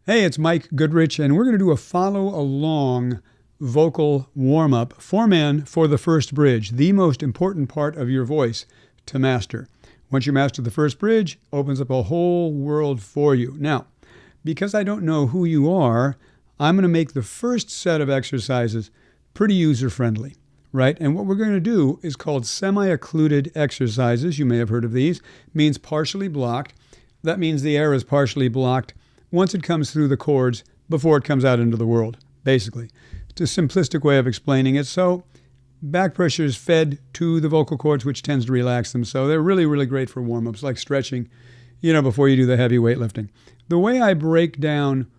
Hey, it's Mike Goodrich, and we're going to do a follow-along vocal warm-up for men for the first bridge, the most important part of your voice to master. Once you master the first bridge, opens up a whole world for you. Now, because I don't know who you are, I'm going to make the first set of exercises pretty user-friendly, right? And what we're going to do is called semi-occluded exercises. You may have heard of these. It means partially blocked. That means the air is partially blocked once it comes through the cords before it comes out into the world, basically. It's a simplistic way of explaining it. So back pressure is fed to the vocal cords, which tends to relax them. So they're really, really great for warm-ups, like stretching, before you do the heavy weightlifting. The way I break down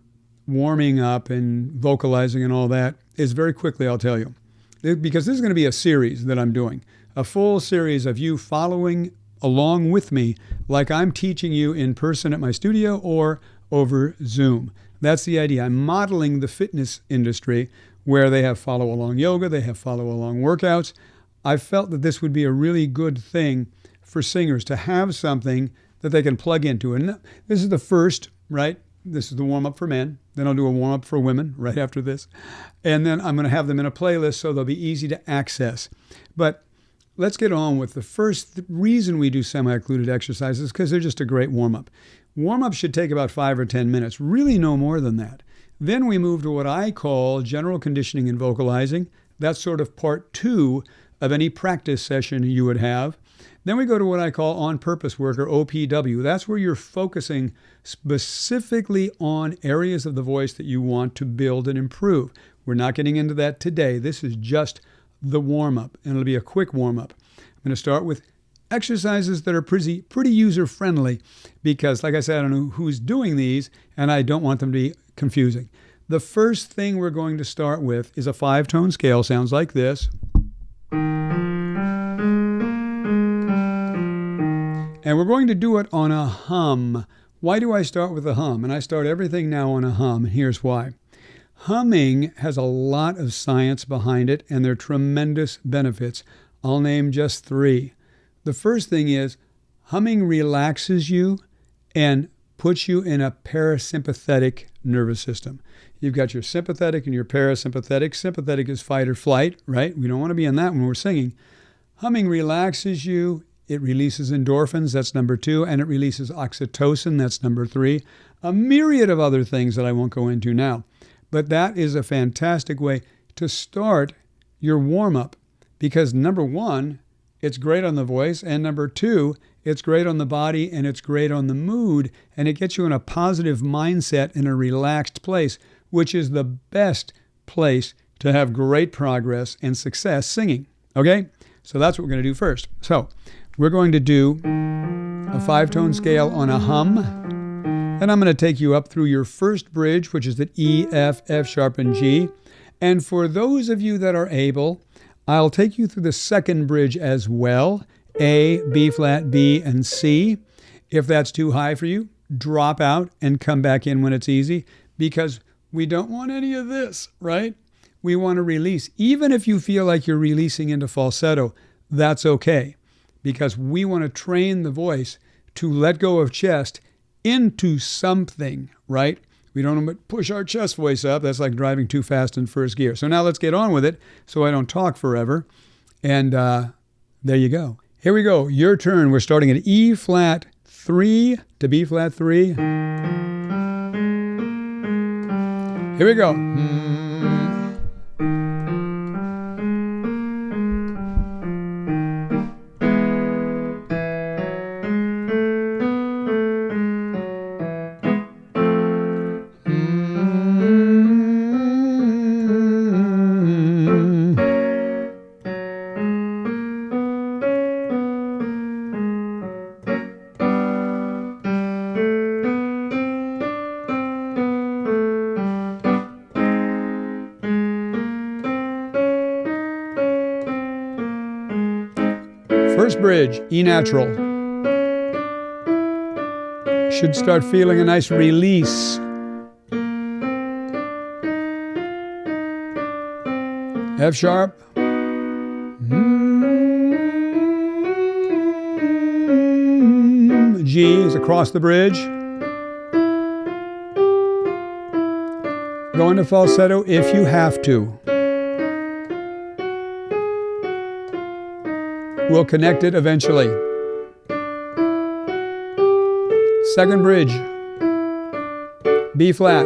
warming up and vocalizing and all that is very quickly, I'll tell you. Because this is going to be a series that I'm doing, a full series of you following along with me like I'm teaching you in person at my studio or over Zoom. That's the idea. I'm modeling the fitness industry where they have follow-along yoga, they have follow-along workouts. I felt that this would be a really good thing for singers to have something that they can plug into. And this is the first, right? This is the warm-up for men. Then I'll do a warm-up for women right after this. And then I'm going to have them in a playlist so they'll be easy to access. But let's get on with the first reason we do semi-occluded exercises, because they're just a great warm-up. Warm-up should take about 5 or 10 minutes, really no more than that. Then we move to what I call general conditioning and vocalizing. That's sort of part 2 of any practice session you would have. Then we go to what I call on-purpose work, or OPW. That's where you're focusing specifically on areas of the voice that you want to build and improve. We're not getting into that today. This is just the warm-up, and it'll be a quick warm-up. I'm going to start with exercises that are pretty user-friendly because, like I said, I don't know who's doing these, and I don't want them to be confusing. The first thing we're going to start with is a 5-tone scale. Sounds like this. And we're going to do it on a hum. Why do I start with a hum? And I start everything now on a hum. Here's why. Humming has a lot of science behind it, and there are tremendous benefits. I'll name just 3. The first thing is humming relaxes you and puts you in a parasympathetic nervous system. You've got your sympathetic and your parasympathetic. Sympathetic is fight or flight, right? We don't want to be in that when we're singing. Humming relaxes you. It releases endorphins, that's number 2, and it releases oxytocin, that's number 3. A myriad of other things that I won't go into now. But that is a fantastic way to start your warm-up because, number 1, it's great on the voice, and number 2, it's great on the body, and it's great on the mood, and it gets you in a positive mindset in a relaxed place, which is the best place to have great progress and success singing, okay? So that's what we're going to do first. So we're going to do a 5-tone scale on a hum, and I'm going to take you up through your first bridge, which is the E, F, F sharp, and G. And for those of you that are able, I'll take you through the second bridge as well, A, B flat, B, and C. If that's too high for you, drop out and come back in when it's easy, because we don't want any of this, right? We want to release. Even if you feel like you're releasing into falsetto, that's okay, because we want to train the voice to let go of chest into something, right? We don't want to push our chest voice up. That's like driving too fast in first gear. So now let's get on with it so I don't talk forever. And there you go. Here we go. Your turn. We're starting at E flat 3 to B flat 3. Here we go. First bridge, E natural. Should start feeling a nice release. F sharp. G is across the bridge. Go into falsetto if you have to. We'll connect it eventually. Second bridge, B flat.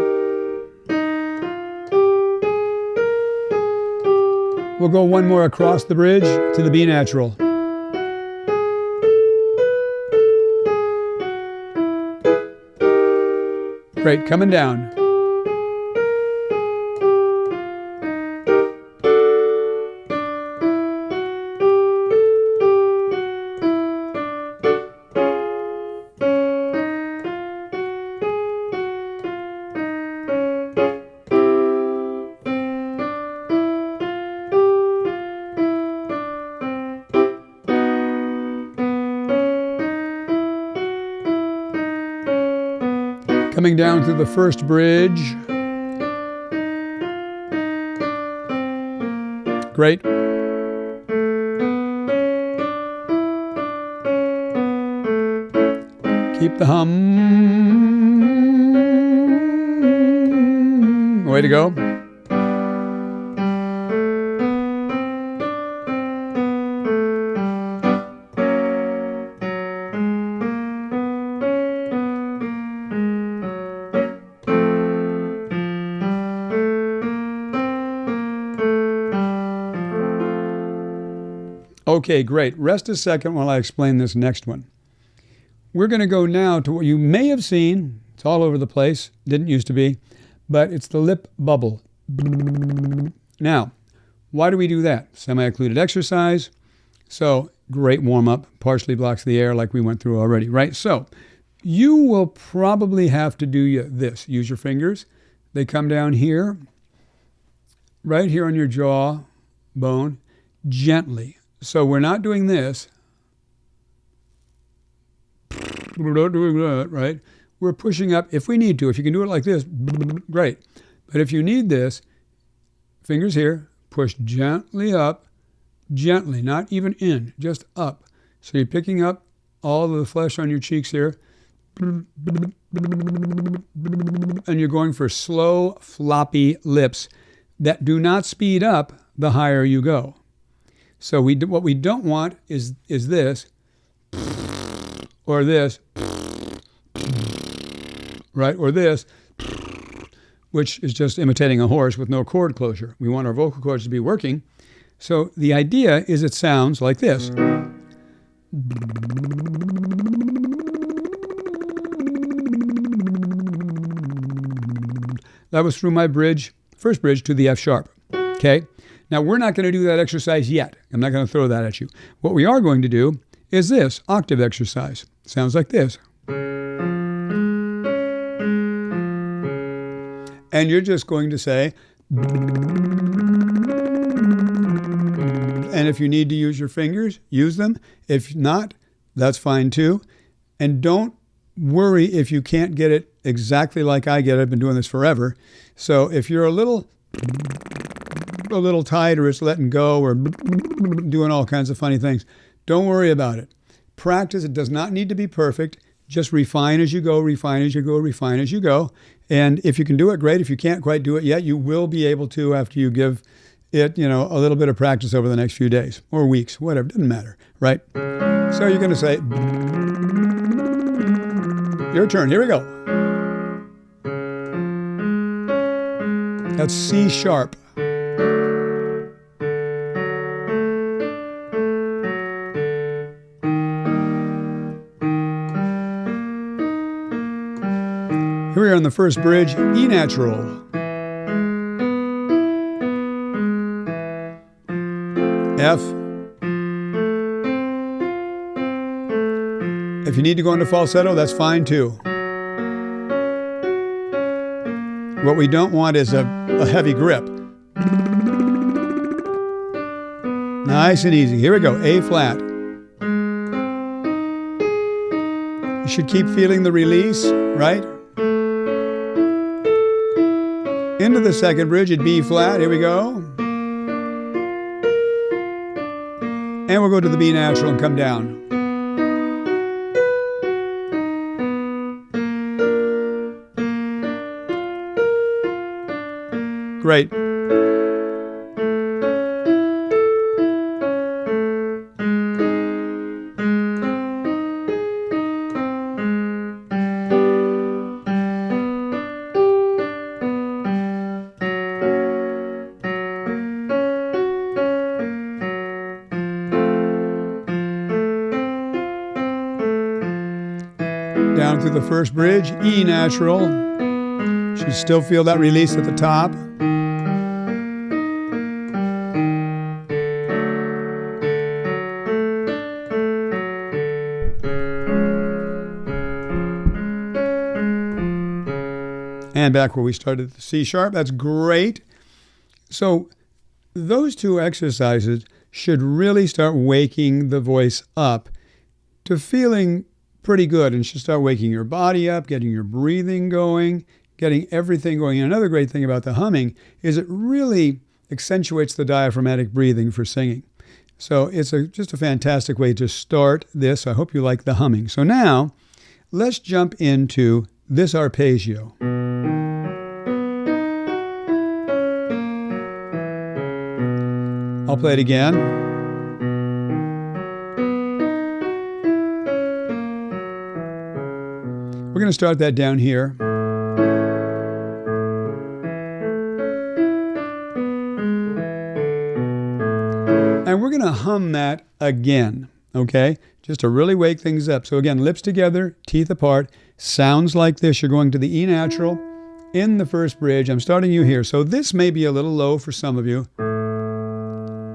We'll go one more across the bridge to the B natural. Great, coming down. Coming down through the first bridge. Great. Keep the hum. Way to go. Okay, great. Rest a second while I explain this next one. We're going to go now to what you may have seen. It's all over the place. Didn't used to be. But it's the lip bubble. Now, why do we do that? Semi-occluded exercise. So, great warm-up. Partially blocks the air like we went through already, right? So, you will probably have to do this. Use your fingers. They come down here. Right here on your jaw bone. Gently. So we're not doing this. We're not doing that, right? We're pushing up if we need to. If you can do it like this, great. But if you need this, fingers here, push gently up, gently, not even in, just up. So you're picking up all of the flesh on your cheeks here. And you're going for slow, floppy lips that do not speed up the higher you go. So what we don't want is this, or this, right, or this, which is just imitating a horse with no chord closure. We want our vocal cords to be working. So the idea is it sounds like this. That was through my bridge, first bridge to the F sharp, okay? Now, we're not going to do that exercise yet. I'm not going to throw that at you. What we are going to do is this octave exercise. Sounds like this. And you're just going to say, and if you need to use your fingers, use them. If not, that's fine too. And don't worry if you can't get it exactly like I get it. I've been doing this forever. So if you're a little tight, or it's letting go, or doing all kinds of funny things, don't worry about it. Practice. It does not need to be perfect. Just refine as you go, refine as you go, refine as you go. And if you can do it, great. If you can't quite do it yet, you will be able to after you give it, a little bit of practice over the next few days or weeks, whatever. Doesn't matter, right? So you're going to say, your turn. Here we go. That's C sharp. Here we are on the first bridge, E natural. F. If you need to go into falsetto, that's fine too. What we don't want is a heavy grip. Nice and easy. Here we go, A flat. You should keep feeling the release, right? Into the second bridge at B flat. Here we go. And we'll go to the B natural and come down. Great. Down through the first bridge, E natural. Should still feel that release at the top. And back where we started, the C sharp. That's great. So those two exercises should really start waking the voice up to feeling pretty good, and should start waking your body up, getting your breathing going, getting everything going. And another great thing about the humming is it really accentuates the diaphragmatic breathing for singing. So it's just a fantastic way to start this. I hope you like the humming. So now let's jump into this arpeggio. I'll play it again. We're going to start that down here. And we're going to hum that again, okay? Just to really wake things up. So again, lips together, teeth apart. Sounds like this. You're going to the E natural in the first bridge. I'm starting you here. So this may be a little low for some of you,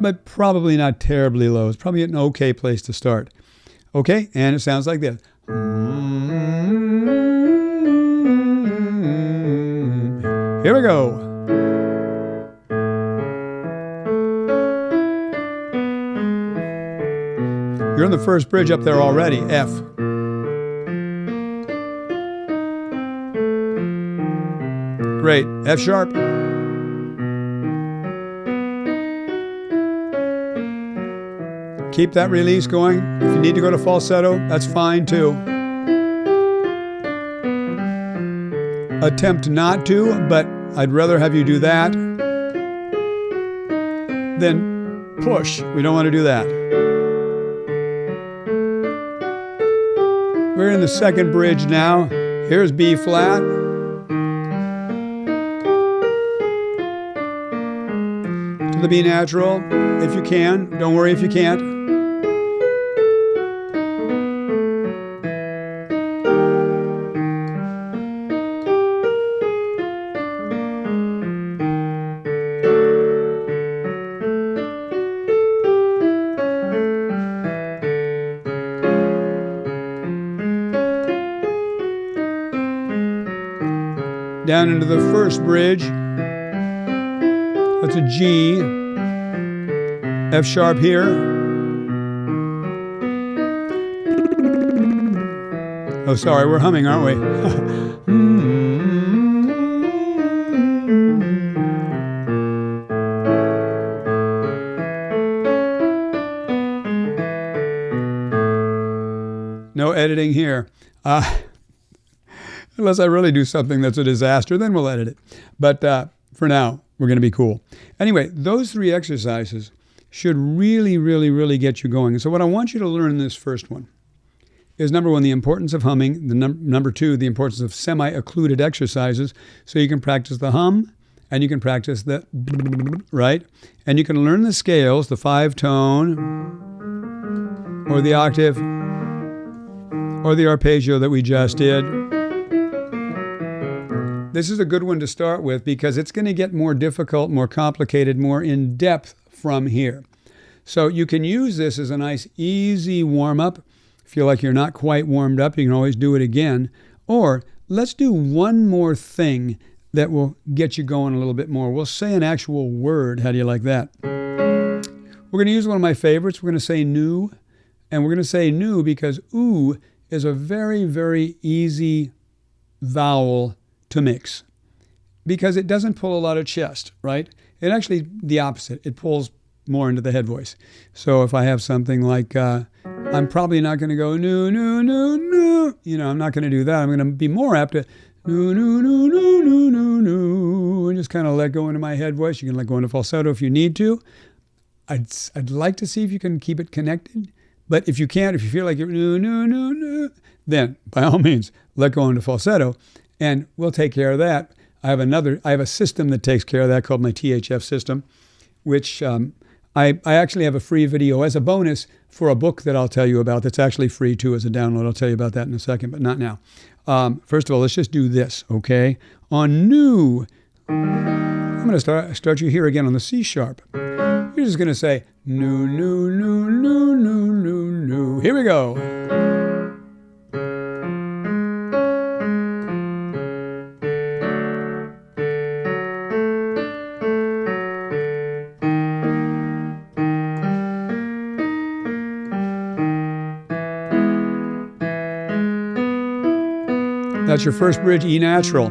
but probably not terribly low. It's probably an okay place to start. Okay, and it sounds like this. Here we go. You're in the first bridge up there already, F. Great, F sharp. Keep that release going. If you need to go to falsetto, that's fine too. Attempt not to, but I'd rather have you do that than push. We don't want to do that. We're in the second bridge now. Here's B flat. To the B natural, if you can. Don't worry if you can't. Down into the first bridge. That's a G. F sharp here. Oh, sorry, we're humming, aren't we? No editing here. Unless I really do something that's a disaster, then we'll edit it. But for now, we're going to be cool. Anyway, those three exercises should really, really, really get you going. So what I want you to learn in this first one is, number one, the importance of humming. Number two, the importance of semi-occluded exercises. So you can practice the hum and you can practice the right? And you can learn the scales, the 5-tone or the octave or the arpeggio that we just did. This is a good one to start with because it's going to get more difficult, more complicated, more in-depth from here. So you can use this as a nice, easy warm-up. Feel like you're not quite warmed up, you can always do it again. Or let's do one more thing that will get you going a little bit more. We'll say an actual word. How do you like that? We're going to use one of my favorites. We're going to say new. And we're going to say new because oo is a very, very easy vowel to mix because it doesn't pull a lot of chest, right? It actually, the opposite, it pulls more into the head voice. So if I have something like, I'm probably not going to go no, no, no, no. I'm not going to do that. I'm going to be more apt to no, no, no, no, no, no, no, and just kind of let go into my head voice. You can let go into falsetto if you need to. I'd like to see if you can keep it connected. But if you can't, if you feel like you're no, then by all means, let go into falsetto, and we'll take care of that. I have a system that takes care of that called my THF System, which I actually have a free video as a bonus for a book that I'll tell you about that's actually free too as a download. I'll tell you about that in a second, but not now. First of all, let's just do this, okay? On new, I'm going to start you here again on the C sharp. You're just going to say, new, new, new, new, new, new, new. Here we go. That's your first bridge, E natural.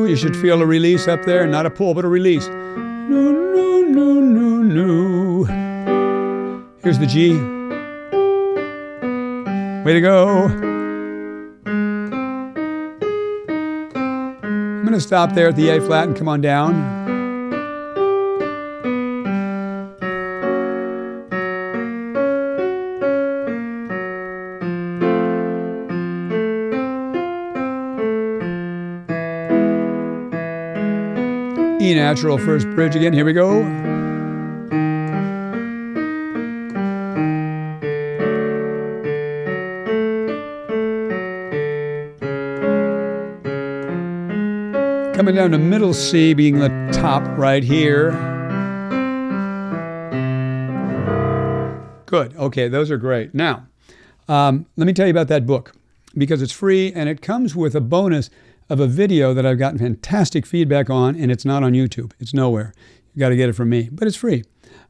You should feel a release up there, not a pull, but a release. Here's the G. Way to go. I'm going to stop there at the A flat and come on down. E natural, first bridge again. Here we go. Coming down to middle C, being the top right here. Good. Okay, those are great. Now, let me tell you about that book, because it's free and it comes with a bonus of a video that I've gotten fantastic feedback on, and it's not on YouTube. It's nowhere. You got to get it from me, but it's free.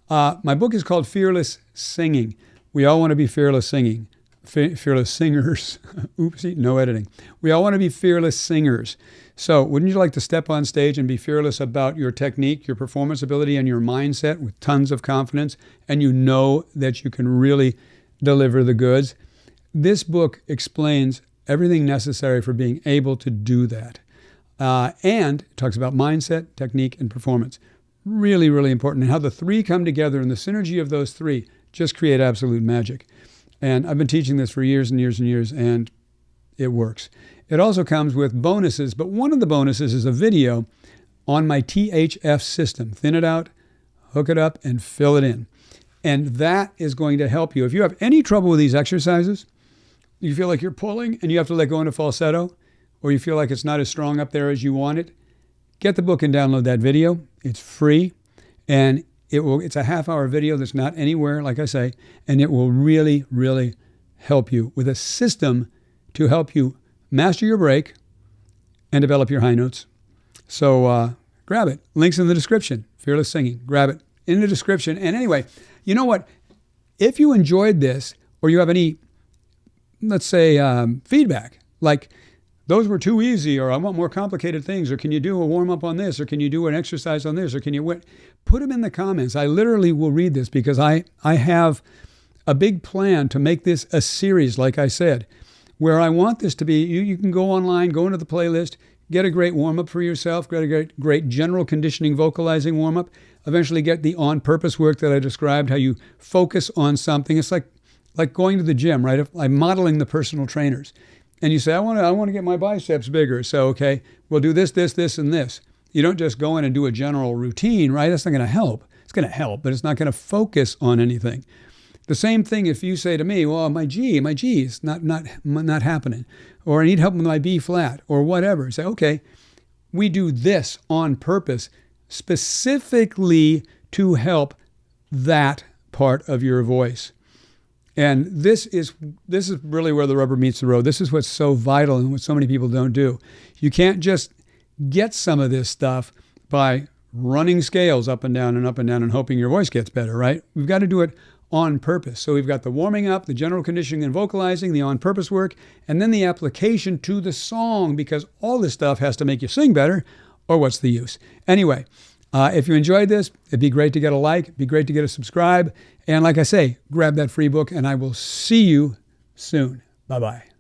My book is called Fearless Singing. We all want to be fearless singing. Fearless singers. Oopsie, no editing. We all want to be fearless singers. So wouldn't you like to step on stage and be fearless about your technique, your performance ability, and your mindset with tons of confidence, and you know that you can really deliver the goods? This book explains everything necessary for being able to do that. And it talks about mindset, technique, and performance. Really, really important. And how the three come together, and the synergy of those three just create absolute magic. And I've been teaching this for years and years and years, and it works. It also comes with bonuses, but one of the bonuses is a video on my THF system. Thin it out, hook it up, and fill it in. And that is going to help you. If you have any trouble with these exercises, you feel like you're pulling and you have to let go into falsetto, or you feel like it's not as strong up there as you want it, get the book and download that video. It's free, and it's a half-hour video that's not anywhere, like I say, and it will really, really help you with a system to help you master your break and develop your high notes. So grab it. Links in the description. Fearless Singing. Grab it in the description. And anyway, you know what? If you enjoyed this, or you have any, let's say, feedback, like those were too easy, or I want more complicated things, or can you do a warm-up on this, or can you do an exercise on this, or can you put them in the comments. I literally will read this, because I have a big plan to make this a series, like I said, where I want this to be, you can go online, go into the playlist, get a great warm-up for yourself, get a great general conditioning vocalizing warm-up, eventually get the on-purpose work that I described, how you focus on something. It's like going to the gym, right? I'm modeling the personal trainers. And you say, I want to get my biceps bigger. So, okay, we'll do this, this, this, and this. You don't just go in and do a general routine, right? That's not going to help. It's going to help, but it's not going to focus on anything. The same thing if you say to me, well, my G is not happening, or I need help with my B flat, or whatever. Say, okay, we do this on purpose, specifically to help that part of your voice. And this is really where the rubber meets the road. This is what's so vital and what so many people don't do. You can't just get some of this stuff by running scales up and down and hoping your voice gets better, right? We've got to do it on purpose. So we've got the warming up, the general conditioning and vocalizing, the on-purpose work, and then the application to the song, because all this stuff has to make you sing better, or what's the use? Anyway, if you enjoyed this, it'd be great to get a like. It'd be great to get a subscribe. And like I say, grab that free book, and I will see you soon. Bye-bye.